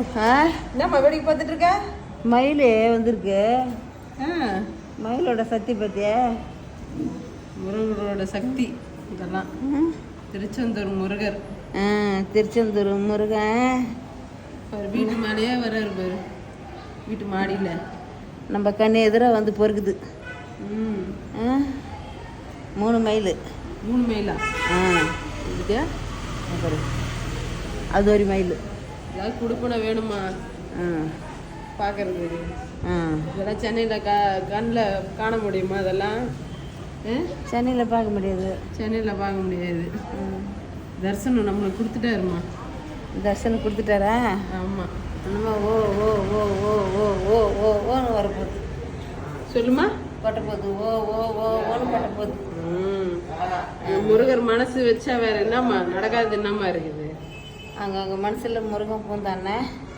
என்னம்மா வேடிக்கை பார்த்துட்டு இருக்க? மயில் வந்திருக்கு. ஆ, மயிலோட சக்தி பத்தியா? முருகரோட சக்தி இதெல்லாம். திருச்செந்தூர் முருகர். திருச்செந்தூர் முருகன் ஒரு வீட்டு மேலேயே வர்றாரு பாரு, வீட்டு மாடியில் நம்ம கண்ணு எதிராக வந்து பொறுக்குது. ம், 3 மைல். 3 மைலா? இதுக்கா பாரு, அது ஒரு மைல். ஏதாவது கொடுப்பன வேணுமா பார்க்கறதுக்கு? இதெல்லாம் சென்னையில் கண்ணில் காண முடியுமா? அதெல்லாம் சென்னையில் பார்க்க முடியாது. சென்னையில் பார்க்க முடியாது. தரிசனம் நம்மளுக்கு கொடுத்துட்டாருமா. தர்சனம் கொடுத்துட்டாரா? ஆமாம். என்னமா ஓ ஓ ஓ ஓ ஓ ஓ ஓ ஓன்னு வரப்போகுது. சொல்லுமா? கொட்ட போகுது. ஓ ஓ ஓ ஓன்னு கொட்ட போகுது. முருகர் மனசு வச்சா வேற என்னம்மா நடக்காது? என்னம்மா இருக்குது? அங்கே மனசில் முருகன் பூந்தானே.